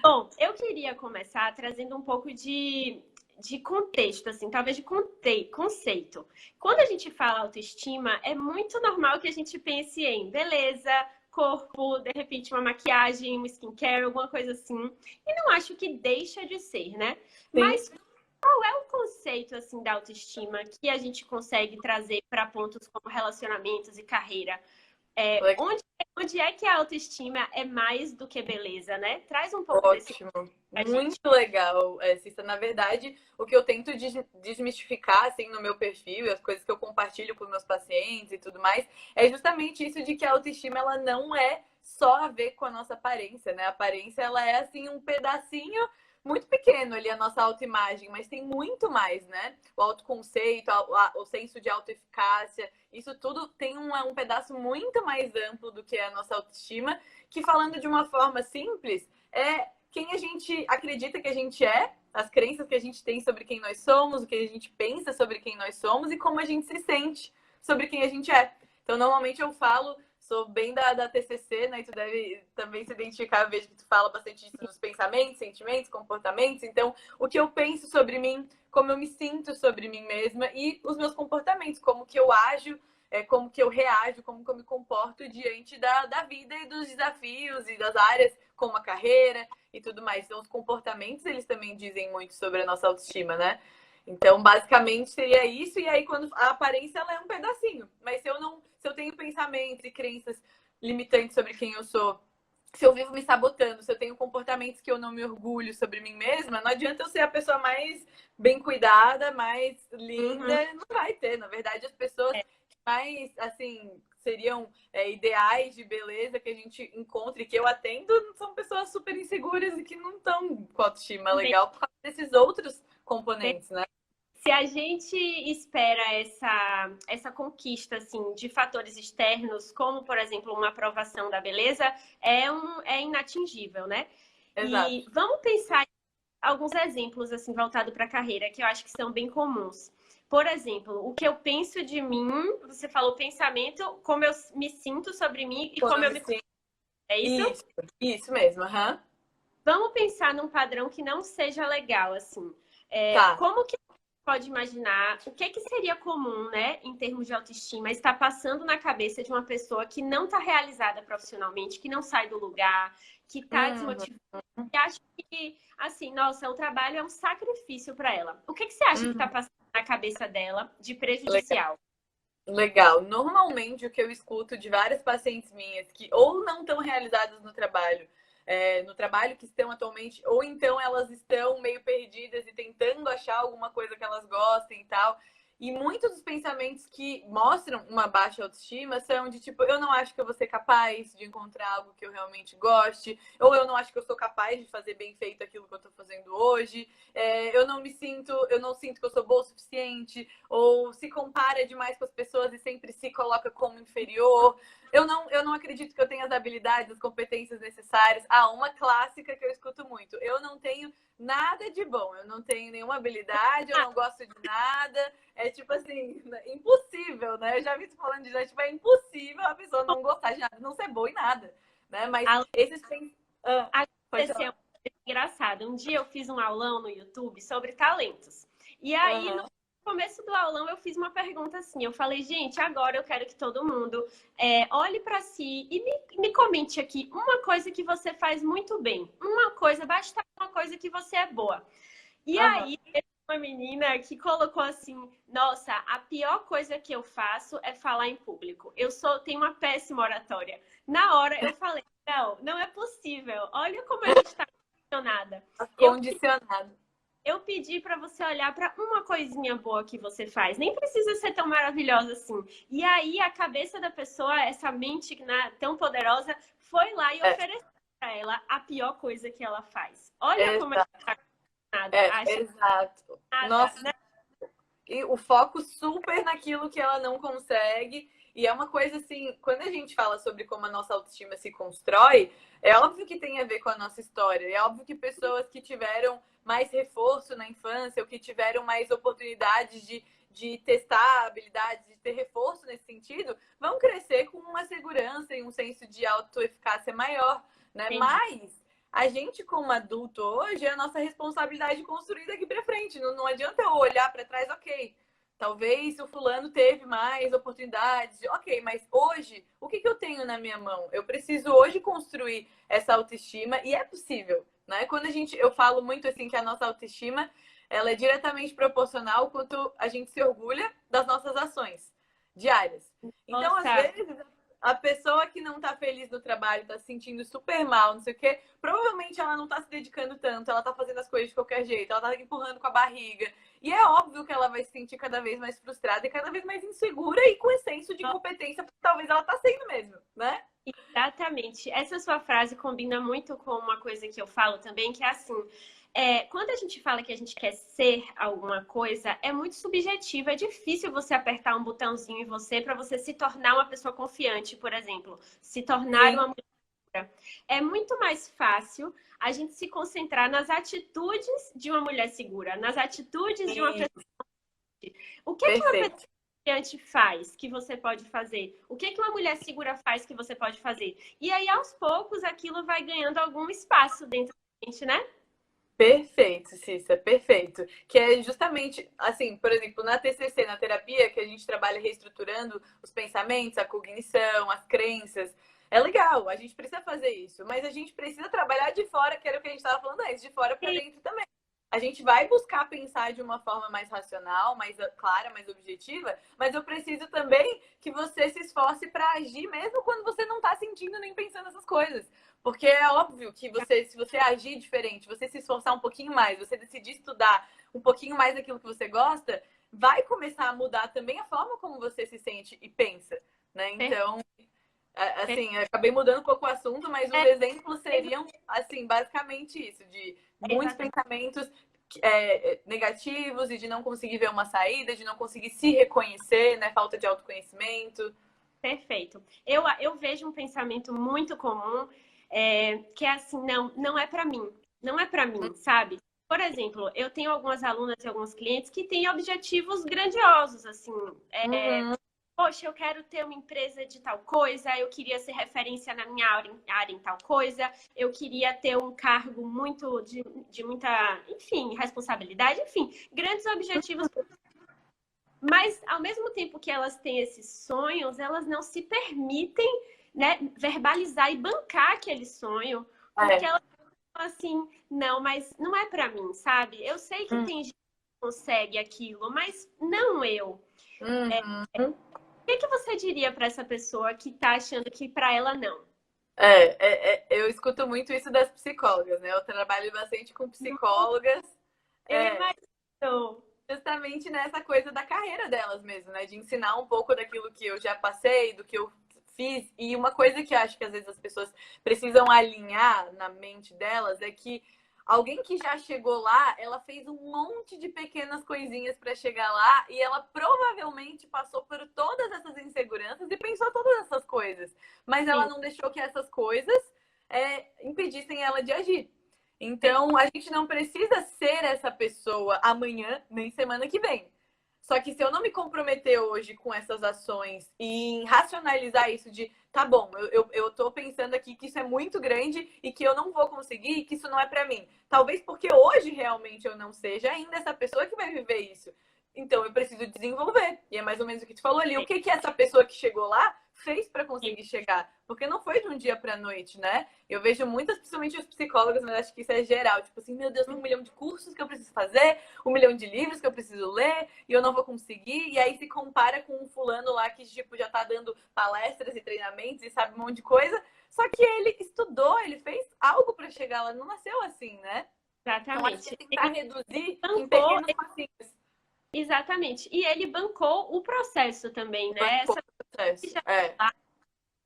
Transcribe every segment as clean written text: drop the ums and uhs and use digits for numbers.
Bom, eu queria começar trazendo um pouco de contexto, assim, talvez de conceito. Quando a gente fala autoestima, é muito normal que a gente pense em beleza, corpo, de repente uma maquiagem, um skincare, alguma coisa assim. E não acho que deixa de ser, né? Sim. Mas qual é o conceito, assim, da autoestima que a gente consegue trazer para pontos como relacionamentos e carreira? É, onde é que a autoestima é mais do que beleza, né? Traz um pouco desse Ótimo, pra gente. muito legal, Cissa. Na verdade, o que eu tento desmistificar assim no meu perfil e as coisas que eu compartilho com meus pacientes e tudo mais, é justamente isso de que a autoestima ela não é só a ver com a nossa aparência, né? A aparência ela é assim um pedacinho muito pequeno ali a nossa autoimagem, mas tem muito mais, né? O autoconceito, o senso de autoeficácia, isso tudo tem um pedaço muito mais amplo do que a nossa autoestima, que falando de uma forma simples, é quem a gente acredita que a gente é, as crenças que a gente tem sobre quem nós somos, o que a gente pensa sobre quem nós somos e como a gente se sente sobre quem a gente é. Então, normalmente eu falo, sou bem da TCC, né? E tu deve também se identificar, eu vejo que tu fala bastante disso dos pensamentos, sentimentos, comportamentos. Então, o que eu penso sobre mim, como eu me sinto sobre mim mesma e os meus comportamentos, como que eu ajo, como que eu reajo, como que eu me comporto diante da vida e dos desafios e das áreas como a carreira e tudo mais. Então, os comportamentos, eles também dizem muito sobre a nossa autoestima, né? Então, basicamente, seria isso. E aí, quando a aparência, ela é um pedacinho. Mas se eu tenho pensamentos e crenças limitantes sobre quem eu sou, se eu vivo me sabotando, se eu tenho comportamentos que eu não me orgulho sobre mim mesma, não adianta eu ser a pessoa mais bem cuidada, mais linda, Uhum. não vai ter. Na verdade, as pessoas mais, assim, seriam ideais de beleza que a gente encontra e que eu atendo, são pessoas super inseguras e que não estão com autoestima Bem, legal por causa desses outros componentes, né? se a gente espera essa conquista assim, de fatores externos, como, por exemplo, uma aprovação da beleza, é inatingível, né? Exato. E vamos pensar em alguns exemplos assim voltado para a carreira que eu acho que são bem comuns. Por exemplo, o que eu penso de mim, você falou pensamento, como eu me sinto sobre mim e Quando como eu eu me me. sinto. É isso? Isso mesmo, aham. Uhum. Vamos pensar num padrão que não seja legal, assim. Tá. Como que pode imaginar o que seria comum, né, em termos de autoestima, está passando na cabeça de uma pessoa que não está realizada profissionalmente, que não sai do lugar, que está Uhum. desmotivada, que acha que, assim, nossa, o trabalho é um sacrifício para ela. O que você acha que está Uhum. passando na cabeça dela de Legal. prejudicial? Legal. Normalmente, o que eu escuto de várias pacientes minhas que ou não estão realizadas no trabalho que estão atualmente, ou então elas estão meio perdidas e tentando achar alguma coisa que elas gostem e tal. E muitos dos pensamentos que mostram uma baixa autoestima são de tipo, eu não acho que eu vou ser capaz de encontrar algo que eu realmente goste, ou eu não acho que eu sou capaz de fazer bem feito aquilo que eu estou fazendo hoje, eu não sinto que eu sou boa o suficiente, ou se compara demais com as pessoas e sempre se coloca como inferior. Eu não acredito que eu tenha as habilidades, as competências necessárias. Ah, uma clássica que eu escuto muito. Eu não tenho nada de bom, eu não tenho nenhuma habilidade, eu Ah, não gosto de nada. É tipo assim, impossível, né? Eu já vi tu falando de gente, tipo, é impossível a pessoa não gostar de nada, não ser boa em nada, né? Mas esses pode aconteceu falar. uma coisa engraçada. Um dia eu fiz um aulão no YouTube sobre talentos. E aí, no Aham. começo do aulão, eu fiz uma pergunta assim. Eu falei, gente, agora eu quero que todo mundo olhe para si e me comente aqui uma coisa que você faz muito bem. Uma coisa, basta uma coisa que você é boa. E Aham. aí, teve uma menina que colocou assim: nossa, a pior coisa que eu faço é falar em público. Tenho uma péssima oratória. Na hora eu falei: não, não é possível. Olha como a gente está condicionada. Eu, Condicionado. eu pedi para você olhar para uma coisinha boa que você faz. Nem precisa ser tão maravilhosa assim. E aí a cabeça da pessoa, essa mente, né, tão poderosa, foi lá e É, ofereceu para ela a pior coisa que ela faz. Olha como a gente exato. está condicionada. Acha Exato. nada, Nossa, né? e o foco super naquilo que ela não consegue. E é uma coisa assim, quando a gente fala sobre como a nossa autoestima se constrói, é óbvio que tem a ver com a nossa história. É óbvio que pessoas que tiveram mais reforço na infância, ou que tiveram mais oportunidades de testar habilidades, de ter reforço nesse sentido, vão crescer com uma segurança e um senso de autoeficácia maior, né? Entendi. Mas a gente, como adulto hoje, é a nossa responsabilidade construir daqui para frente. Não adianta eu olhar para trás, ok. Talvez o fulano teve mais oportunidades, ok, mas hoje, o que eu tenho na minha mão? Eu preciso hoje construir essa autoestima e é possível, né? Quando eu falo muito assim que a nossa autoestima, ela é diretamente proporcional ao quanto a gente se orgulha das nossas ações diárias. Então, às Nossa, vezes, a pessoa que não tá feliz no trabalho, tá se sentindo super mal, não sei o quê, provavelmente ela não tá se dedicando tanto, ela tá fazendo as coisas de qualquer jeito, ela tá empurrando com a barriga. E é óbvio que ela vai se sentir cada vez mais frustrada e cada vez mais insegura e com excesso de incompetência, porque talvez ela tá sendo mesmo, né? exatamente. Essa sua frase combina muito com uma coisa que eu falo também, que é assim, quando a gente fala que a gente quer ser alguma coisa, é muito subjetivo. É difícil você apertar um botãozinho em você para você se tornar uma pessoa confiante, por exemplo, se tornar Sim. uma mulher. É muito mais fácil a gente se concentrar nas atitudes de uma mulher segura, nas atitudes de uma Sim. pessoa. O que uma pessoa Perfeito. confiante faz que você pode fazer? O que uma mulher segura faz que você pode fazer? E aí, aos poucos, aquilo vai ganhando algum espaço dentro da gente, né? Perfeito, Cissa, perfeito. Que é justamente, assim, por exemplo, na TCC, na terapia, que a gente trabalha reestruturando os pensamentos, a cognição, as crenças. É legal, a gente precisa fazer isso, mas a gente precisa trabalhar de fora, que era o que a gente estava falando antes, de fora para dentro também. A gente vai buscar pensar de uma forma mais racional, mais clara, mais objetiva, mas eu preciso também que você se esforce para agir mesmo quando você não está sentindo nem pensando essas coisas. Porque é óbvio que se você agir diferente, você se esforçar um pouquinho mais, você decidir estudar um pouquinho mais daquilo que você gosta, vai começar a mudar também a forma como você se sente e pensa, né? Então, assim, eu acabei mudando um pouco o assunto, mas os exemplos seriam, assim, basicamente isso, de muitos pensamentos negativos e de não conseguir ver uma saída, de não conseguir se reconhecer, né? Falta de autoconhecimento. Perfeito. Eu vejo um pensamento muito comum, que é assim, não é para mim. Não é para mim, sabe? Por exemplo, eu tenho algumas alunas e alguns clientes que têm objetivos grandiosos, assim. Uhum. Poxa, eu quero ter uma empresa de tal coisa, eu queria ser referência na minha área em tal coisa, eu queria ter um cargo muito de muita, enfim, responsabilidade, enfim, grandes objetivos. Mas, ao mesmo tempo que elas têm esses sonhos, elas não se permitem, né, verbalizar e bancar aquele sonho, porque elas falam assim, não, mas não é para mim, sabe? Eu sei que tem gente que consegue aquilo, mas não eu. Uhum. O que você diria para essa pessoa que está achando que para ela não? Eu escuto muito isso das psicólogas, né? Eu trabalho bastante com psicólogas. Eu É, imagino. justamente nessa coisa da carreira delas mesmo, né? De ensinar um pouco daquilo que eu já passei, do que eu fiz. E uma coisa que eu acho que às vezes as pessoas precisam alinhar na mente delas é que alguém que já chegou lá, ela fez um monte de pequenas coisinhas para chegar lá e ela provavelmente passou por todas essas inseguranças e pensou todas essas coisas. Mas ela Sim, não deixou que essas coisas impedissem ela de agir. Então, a gente não precisa ser essa pessoa amanhã, nem semana que vem. Só que se eu não me comprometer hoje com essas ações e racionalizar isso de, tá bom, eu tô pensando aqui que isso é muito grande e que eu não vou conseguir, que isso não é para mim. Talvez porque hoje realmente eu não seja ainda essa pessoa que vai viver isso. Então eu preciso desenvolver. E é mais ou menos o que tu falou ali. O que que essa pessoa que chegou lá fez para conseguir chegar? Porque não foi de um dia para noite, né? Eu vejo muitas, principalmente os psicólogos, mas acho que isso é geral. Tipo assim, meu Deus, tem 1 milhão de cursos que eu preciso fazer, 1 milhão de livros que eu preciso ler e eu não vou conseguir. E aí se compara com um fulano lá que tipo, já tá dando palestras e treinamentos e sabe um monte de coisa. Só que ele estudou, ele fez algo para chegar lá. Não nasceu assim, né? Então acho que é exatamente. tentar reduzir em Bancou, pequenos passinhos. exatamente. E ele bancou o processo também, né? Bancou Essa o processo. pessoa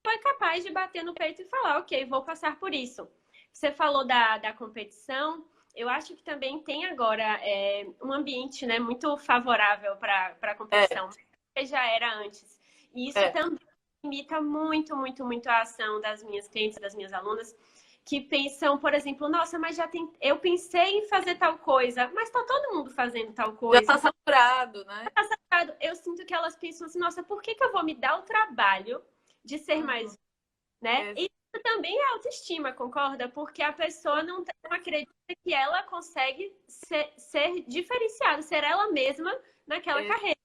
foi capaz de bater no peito e falar, ok, vou passar por isso. Você falou da competição, eu acho que também tem agora um ambiente, né, muito favorável para a É, competição, que já era antes. E isso é. também limita muito, muito, muito a ação das minhas clientes, das minhas alunas, que pensam, por exemplo, nossa, mas eu pensei em fazer tal coisa, mas está todo mundo fazendo tal Já tá coisa. saturado, né? Eu sinto que elas pensam assim, nossa, por que eu vou me dar o trabalho de ser Uhum. mais, né? Exato. também é autoestima, concorda? Porque a pessoa não acredita que ela consegue ser diferenciada, ser ela mesma naquela carreira.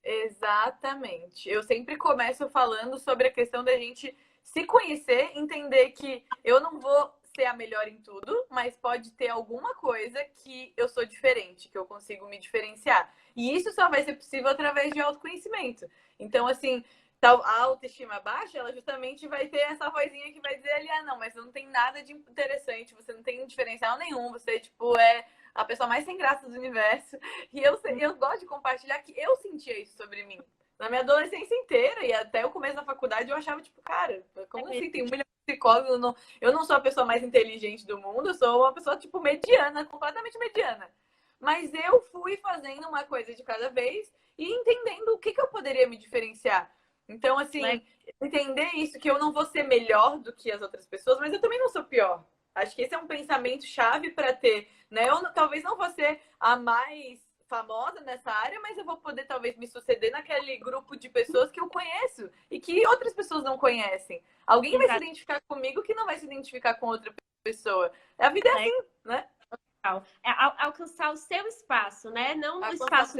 Exatamente. Eu sempre começo falando sobre a questão da gente se conhecer, entender que eu não vou ser a melhor em tudo, mas pode ter alguma coisa que eu sou diferente, que eu consigo me diferenciar. E isso só vai ser possível através de autoconhecimento. Então, assim, a autoestima baixa, ela justamente vai ter essa vozinha que vai dizer ali, ah, não, mas não tem nada de interessante, você não tem diferencial nenhum, você, tipo, é a pessoa mais sem graça do universo. E eu gosto de compartilhar que eu sentia isso sobre mim. Na minha adolescência inteira e até o começo da faculdade, eu achava, tipo, cara, como assim? Tem 1 milhão de psicólogos, eu não sou a pessoa mais inteligente do mundo, eu sou uma pessoa, tipo, mediana, completamente mediana. Mas eu fui fazendo uma coisa de cada vez e entendendo o que eu poderia me diferenciar. Então, assim, entender isso, que eu não vou ser melhor do que as outras pessoas, mas eu também não sou pior. Acho que esse é um pensamento chave para ter, né? Eu talvez não vou ser a mais famosa nessa área, mas eu vou poder talvez me suceder naquele grupo de pessoas que eu conheço e que outras pessoas não conhecem. Alguém vai se identificar comigo que não vai se identificar com outra pessoa. A vida é assim, né? É alcançar o seu espaço, né? Não o espaço.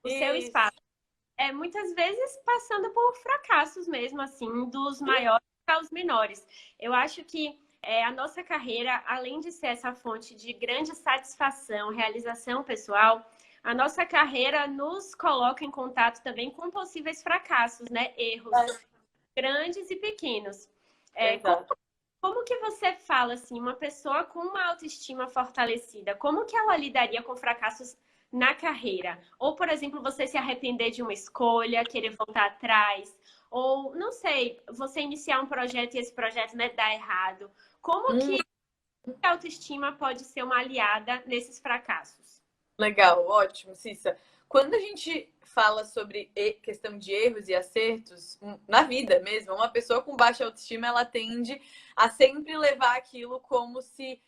O seu espaço. Muitas vezes passando por fracassos mesmo, assim, dos maiores aos menores. Eu acho que a nossa carreira, além de ser essa fonte de grande satisfação, realização pessoal, a nossa carreira nos coloca em contato também com possíveis fracassos, né? Erros grandes e pequenos. Como que você fala, assim, uma pessoa com uma autoestima fortalecida, como que ela lidaria com fracassos na carreira? Ou, por exemplo, você se arrepender de uma escolha, querer voltar atrás, ou, não sei, você iniciar um projeto e esse projeto, né, dar errado. Como que a autoestima pode ser uma aliada nesses fracassos? Legal, ótimo, Cissa. Quando a gente fala sobre questão de erros e acertos na vida mesmo, uma pessoa com baixa autoestima, ela tende a sempre levar aquilo como se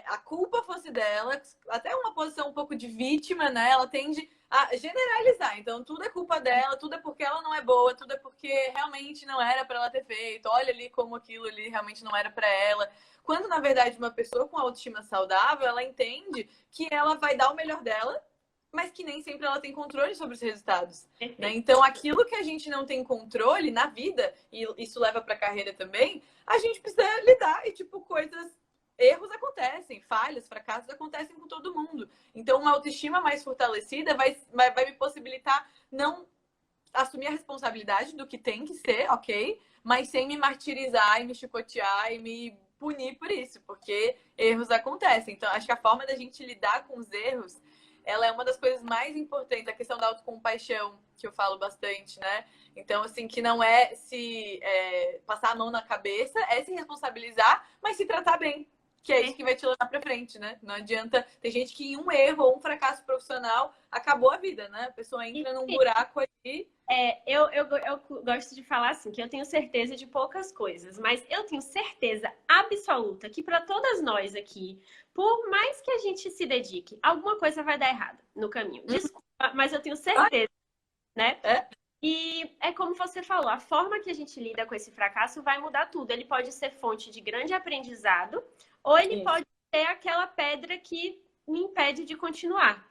a culpa fosse dela, até uma posição um pouco de vítima, né? Ela tende a generalizar. Então, tudo é culpa dela, tudo é porque ela não é boa, tudo é porque realmente não era para ela ter feito. Olha ali como aquilo ali realmente não era para ela. Quando, na verdade, uma pessoa com autoestima saudável, ela entende que ela vai dar o melhor dela, mas que nem sempre ela tem controle sobre os resultados. Né? Então, aquilo que a gente não tem controle na vida, e isso leva para a carreira também, a gente precisa lidar e, tipo, erros acontecem, falhas, fracassos acontecem com todo mundo. Então, uma autoestima mais fortalecida vai me possibilitar não assumir a responsabilidade do que tem que ser, ok? Mas sem me martirizar e me chicotear e me punir por isso, porque erros acontecem. Então, acho que a forma da gente lidar com os erros, ela é uma das coisas mais importantes. A questão da autocompaixão, que eu falo bastante, né? Então, assim, que não é se passar a mão na cabeça, é se responsabilizar, mas se tratar bem. Que é isso que vai te levar pra frente, né? Não adianta. Tem gente que em um erro ou um fracasso profissional acabou a vida, né? A pessoa entra num buraco aí. Eu gosto de falar assim, que eu tenho certeza de poucas coisas, mas eu tenho certeza absoluta que para todas nós aqui, por mais que a gente se dedique, alguma coisa vai dar errado no caminho. Desculpa, mas eu tenho certeza, né? E é como você falou, a forma que a gente lida com esse fracasso vai mudar tudo. Ele pode ser fonte de grande aprendizado, ou ele pode ser aquela pedra que me impede de continuar.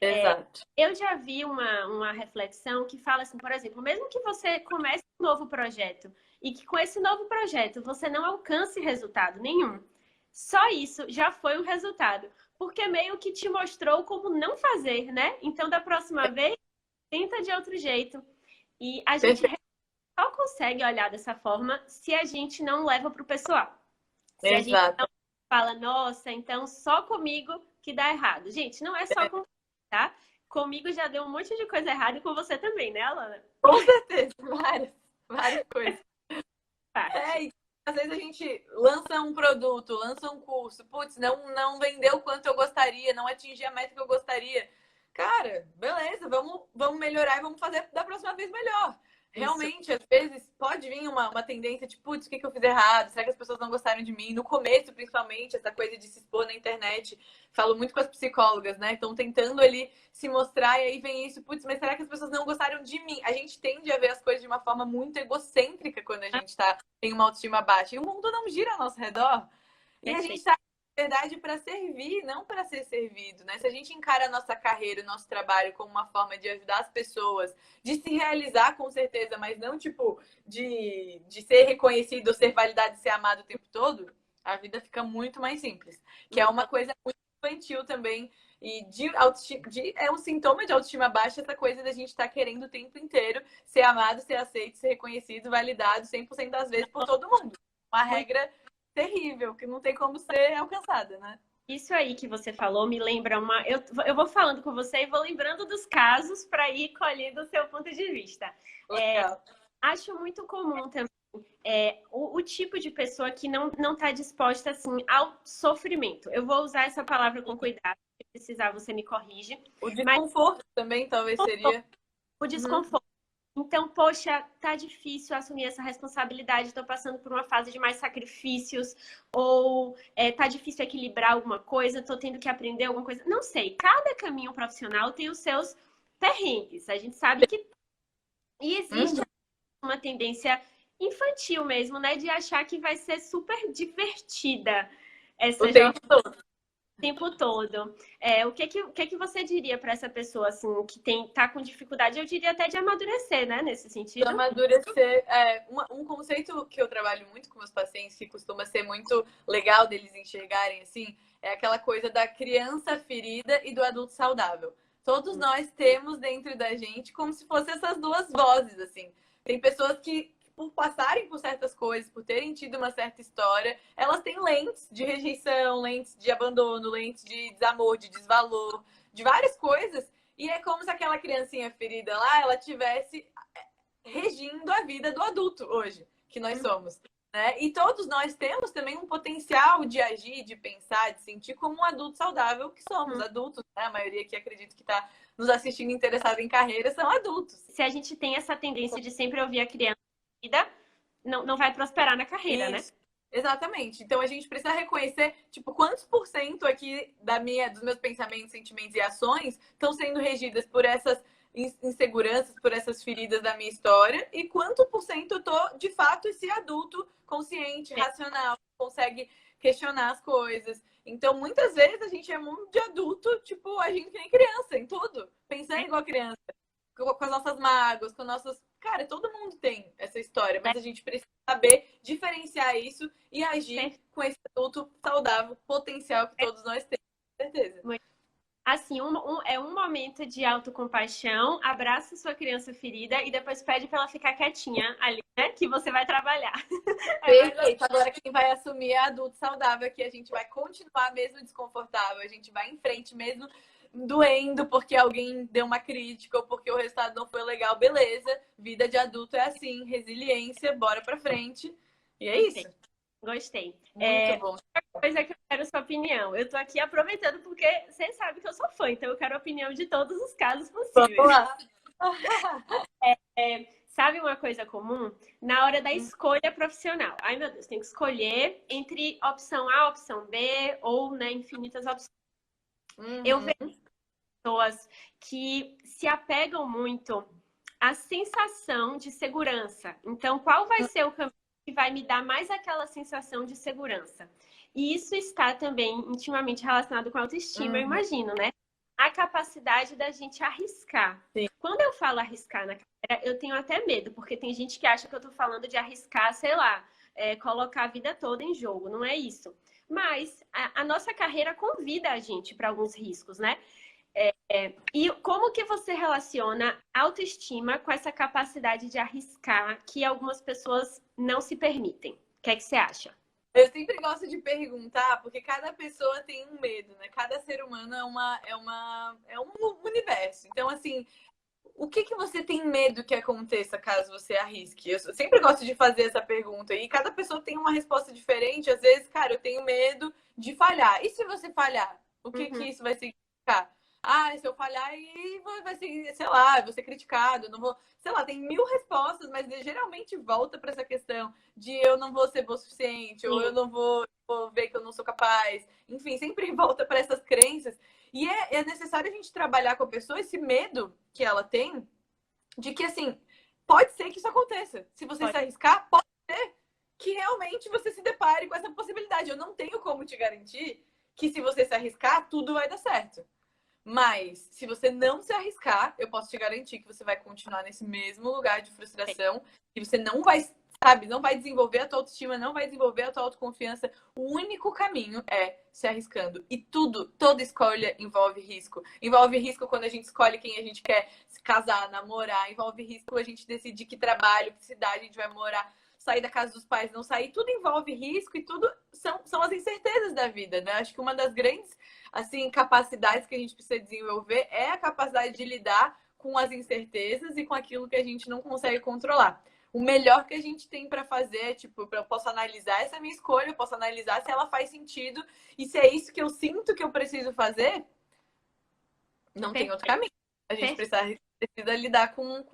Exato. Eu já vi uma reflexão que fala assim, por exemplo, mesmo que você comece um novo projeto e que com esse novo projeto você não alcance resultado nenhum, só isso já foi um resultado, porque meio que te mostrou como não fazer, né? Então, da próxima vez, tenta de outro jeito. E a gente só consegue olhar dessa forma se a gente não leva para o pessoal. Se a gente não fala, nossa, então só comigo que dá errado. Gente, não é só comigo, tá? Comigo já deu um monte de coisa errada e com você também, né, Alana? Com certeza, várias coisas. Às vezes a gente lança um produto, lança um curso, putz, não vendeu o quanto eu gostaria, não atingi a meta que eu gostaria. Cara, beleza, vamos melhorar e vamos fazer da próxima vez melhor. Isso. realmente, às vezes, pode vir uma tendência de, putz, o que eu fiz errado? Será que as pessoas não gostaram de mim? No começo, principalmente, essa coisa de se expor na internet. Falo muito com as psicólogas, né? Estão tentando ali se mostrar e aí vem isso, putz, mas será que as pessoas não gostaram de mim? A gente tende a ver as coisas de uma forma muito egocêntrica quando a gente tem uma autoestima baixa. E o mundo não gira ao nosso redor. E a gente Perfeito. está verdade para servir, não para ser servido, né? Se a gente encara a nossa carreira, o nosso trabalho como uma forma de ajudar as pessoas, de se realizar com certeza, mas não tipo de ser reconhecido, ou ser validado, ser amado o tempo todo, a vida fica muito mais simples. Que é uma coisa muito infantil também. E é um sintoma de autoestima baixa essa coisa da gente estar querendo o tempo inteiro ser amado, ser aceito, ser reconhecido, validado 100% das vezes por todo mundo. Uma regra terrível, que não tem como ser alcançada, né? Isso aí que você falou me lembra uma. Eu vou falando com você e vou lembrando dos casos para ir colhendo o seu ponto de vista. Legal. Acho muito comum também o tipo de pessoa que não está disposta assim ao sofrimento. Eu vou usar essa palavra com cuidado. Se precisar, você me corrige. O Mas desconforto também talvez seria. o desconforto. Então, poxa, tá difícil assumir essa responsabilidade, tô passando por uma fase de mais sacrifícios, ou tá difícil equilibrar alguma coisa, tô tendo que aprender alguma coisa. Não sei, cada caminho profissional tem os seus perrengues. A gente sabe que. E existe uma tendência infantil mesmo, né? De achar que vai ser super divertida essa O tempo todo. tempo todo. O que que você diria para essa pessoa assim que tá com dificuldade? Eu diria até de amadurecer, né? Nesse De sentido. amadurecer. Um conceito que eu trabalho muito com meus pacientes, que costuma ser muito legal deles enxergarem assim, é aquela coisa da criança ferida e do adulto saudável. Todos nós temos dentro da gente como se fossem essas duas vozes, assim. Tem pessoas que, por passarem por certas coisas, por terem tido uma certa história, elas têm lentes de rejeição, lentes de abandono, lentes de desamor, de desvalor, de várias coisas. E é como se aquela criancinha ferida lá, ela tivesse regindo a vida do adulto hoje, que nós somos. Né? E todos nós temos também um potencial de agir, de pensar, de sentir como um adulto saudável que somos, adultos, né? A maioria que acredito que está nos assistindo interessada em carreira são adultos. Se a gente tem essa tendência de sempre ouvir a criança, não vai prosperar na carreira, Isso. né? Exatamente. Então a gente precisa reconhecer, tipo, quantos por cento aqui dos meus pensamentos, sentimentos e ações estão sendo regidas por essas inseguranças, por essas feridas da minha história, e quanto por cento eu tô, de fato, esse adulto consciente, racional, que consegue questionar as coisas. Então, muitas vezes a gente é muito de adulto, tipo, a gente nem criança em tudo, pensando igual criança, com as nossas mágoas, com nossos. Cara, todo mundo tem essa história, mas a gente precisa saber diferenciar isso e agir com esse adulto saudável, potencial que todos nós temos, com certeza. Assim, é um momento de autocompaixão, abraça sua criança ferida e depois pede para ela ficar quietinha ali, né? Que você vai trabalhar. Perfeito. Agora quem vai assumir é adulto saudável, que a gente vai continuar mesmo desconfortável, a gente vai em frente mesmo doendo porque alguém deu uma crítica ou porque o resultado não foi legal, beleza. Vida de adulto é assim, resiliência, bora pra frente. E é isso. Gostei. Muito bom. Outra coisa que eu quero sua opinião. Eu tô aqui aproveitando porque você sabe que eu sou fã, então eu quero a opinião de todos os casos possíveis. Vamos lá. Sabe uma coisa comum? Na hora da escolha profissional. Ai, meu Deus, tem que escolher entre opção A, opção B ou, né, infinitas opções. Eu vejo pessoas que se apegam muito à sensação de segurança. Então, qual vai ser o caminho que vai me dar mais aquela sensação de segurança? E isso está também intimamente relacionado com a autoestima, eu imagino, né? A capacidade da gente arriscar. Sim. Quando eu falo arriscar na carreira, eu tenho até medo, porque tem gente que acha que eu tô falando de arriscar, sei lá, colocar a vida toda em jogo. Não é isso. Mas a nossa carreira convida a gente para alguns riscos, né? E como que você relaciona autoestima com essa capacidade de arriscar que algumas pessoas não se permitem? O que é que você acha? Eu sempre gosto de perguntar, porque cada pessoa tem um medo, né? Cada ser humano é um universo. Então, assim, o que você tem medo que aconteça caso você arrisque? Eu sempre gosto de fazer essa pergunta. E cada pessoa tem uma resposta diferente. Às vezes, cara, eu tenho medo de falhar. E se você falhar? O que isso vai significar? Ah, se eu falhar aí vai ser, sei lá, vou ser criticado, não vou, sei lá, tem mil respostas, mas geralmente volta para essa questão de eu não vou ser boa o suficiente, ou eu Sim, não vou ver que eu não sou capaz. Enfim, sempre volta para essas crenças. E é necessário a gente trabalhar com a pessoa esse medo que ela tem de que, assim, pode ser que isso aconteça. Se você pode. se arriscar, pode ser que realmente você se depare com essa possibilidade. Eu não tenho como te garantir que se você se arriscar, tudo vai dar certo. Mas, se você não se arriscar, eu posso te garantir que você vai continuar nesse mesmo lugar de frustração e você não vai, sabe, não vai desenvolver a tua autoestima, não vai desenvolver a tua autoconfiança. O único caminho é se arriscando. E tudo, toda escolha envolve risco. Envolve risco quando a gente escolhe quem a gente quer se casar, namorar. Envolve risco a gente decidir que trabalho, que cidade a gente vai morar, sair da casa dos pais, não sair. Tudo envolve risco e tudo são as incertezas da vida, né? Acho que uma das grandes assim, capacidades que a gente precisa desenvolver é a capacidade de lidar com as incertezas e com aquilo que a gente não consegue controlar. O melhor que a gente tem para fazer é, tipo, eu posso analisar essa minha escolha, eu posso analisar se ela faz sentido e se é isso que eu sinto que eu preciso fazer, não tem outro Perfeito. caminho. A gente Perfeito. precisa lidar com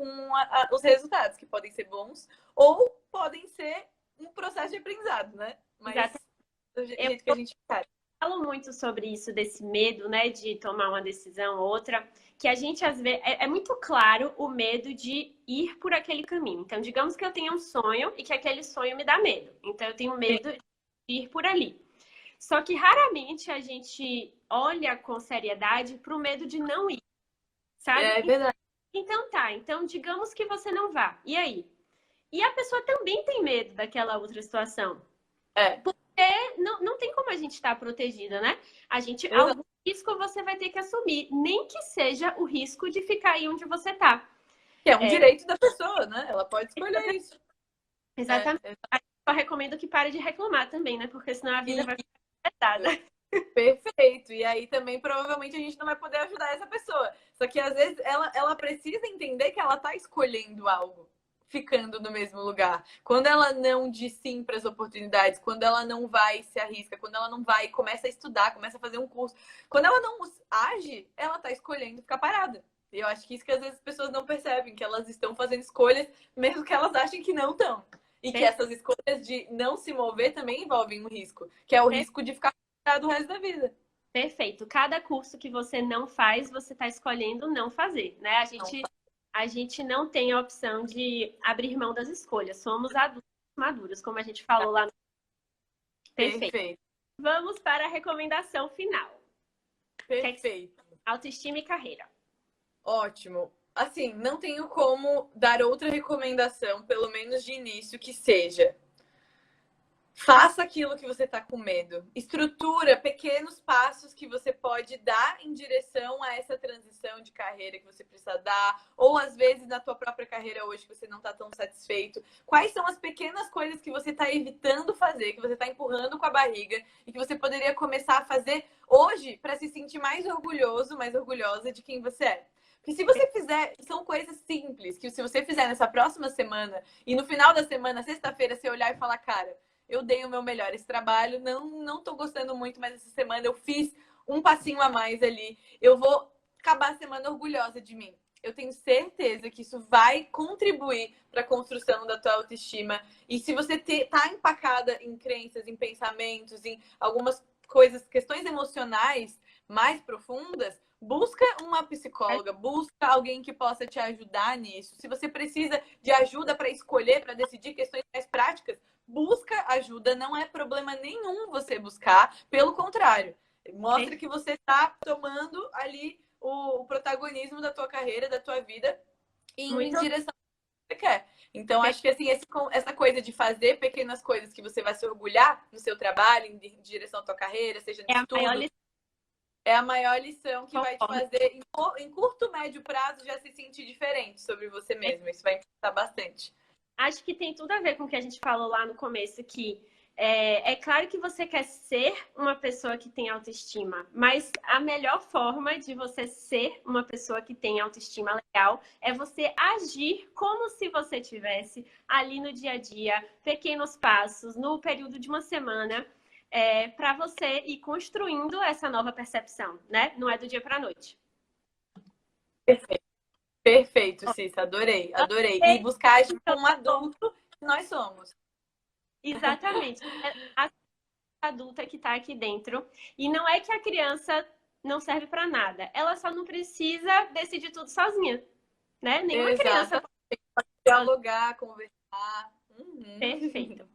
os resultados, que podem ser bons ou podem ser um processo de aprendizado, né? Mas Exatamente. do Eu jeito que a gente quer. falo muito sobre isso, desse medo, né, de tomar uma decisão ou outra, que a gente às vezes é muito claro o medo de ir por aquele caminho. Então, digamos que eu tenha um sonho e que aquele sonho me dá medo. Então, eu tenho medo de ir por ali. Só que raramente a gente olha com seriedade para o medo de não ir, sabe? É verdade. Então tá, então digamos que você não vá. E aí? E a pessoa também tem medo daquela outra situação. É, Não tem como a gente estar protegida, né? A gente, exato. algum risco você vai ter que assumir, nem que seja o risco de ficar aí onde você tá. Que é um É, direito da pessoa, né? Ela pode escolher isso. É, exatamente. Só recomendo que pare de reclamar também, né? Porque senão a vida isso, vai ficar pesada. perfeito. E aí também provavelmente a gente não vai poder ajudar essa pessoa. Só que às vezes ela precisa entender que ela tá escolhendo algo, ficando no mesmo lugar. Quando ela não diz sim para as oportunidades, quando ela não vai e se arrisca, quando ela não vai e começa a estudar, começa a fazer um curso, quando ela não age, ela tá escolhendo ficar parada. E eu acho que isso que às vezes as pessoas não percebem, que elas estão fazendo escolhas, mesmo que elas achem que não estão. E que essas escolhas de não se mover também envolvem um risco, que é o risco de ficar parado o resto da vida. Perfeito. Cada curso que você não faz, você está escolhendo não fazer, né? Não. A gente não tem a opção de abrir mão das escolhas. Somos adultos maduros, como a gente falou lá no... Perfeito. Perfeito, Vamos para a recomendação final. Que é perfeito. autoestima e carreira. Ótimo. Assim, não tenho como dar outra recomendação, pelo menos de início, que seja: faça aquilo que você está com medo. Estrutura pequenos passos que você pode dar em direção a essa transição de carreira que você precisa dar, ou às vezes na tua própria carreira hoje que você não está tão satisfeito. Quais são as pequenas coisas que você está evitando fazer, que você está empurrando com a barriga e que você poderia começar a fazer hoje para se sentir mais orgulhoso, mais orgulhosa de quem você é? Porque se você fizer, são coisas simples, que se você fizer nessa próxima semana e no final da semana, sexta-feira, você olhar e falar, cara, eu dei o meu melhor esse trabalho, não tô gostando muito, mas essa semana eu fiz um passinho a mais ali. Eu vou acabar a semana orgulhosa de mim. Eu tenho certeza que isso vai contribuir para a construção da tua autoestima. E se você tá empacada em crenças, em pensamentos, em algumas coisas, questões emocionais mais profundas, busca uma psicóloga, busca alguém que possa te ajudar nisso. Se você precisa de ajuda para escolher, para decidir questões mais práticas, busca ajuda, não é problema nenhum você buscar, pelo contrário, mostra que você está tomando ali o protagonismo da tua carreira, da tua vida, indo em Muito direção ao que você quer. Então, acho que assim, essa coisa de fazer pequenas coisas que você vai se orgulhar no seu trabalho, em direção à tua carreira, seja no é a maior estudo, é a maior lição que vai te fazer, em curto, médio prazo, já se sentir diferente sobre você mesmo. Isso vai impactar bastante. Acho que tem tudo a ver com o que a gente falou lá no começo, que é claro que você quer ser uma pessoa que tem autoestima, mas a melhor forma de você ser uma pessoa que tem autoestima legal é você agir como se você tivesse ali no dia a dia, pequenos passos, no período de uma semana, para você ir construindo essa nova percepção, né? Não é do dia para a noite. Perfeito, perfeito, Cissa. Adorei, adorei. E buscar agir como um adulto que nós somos. Exatamente. É a adulta que está aqui dentro. E não é que a criança não serve para nada. Ela só não precisa decidir tudo sozinha, né? Nenhuma criança Exato. pode. Dialogar, conversar. Uhum. Perfeito.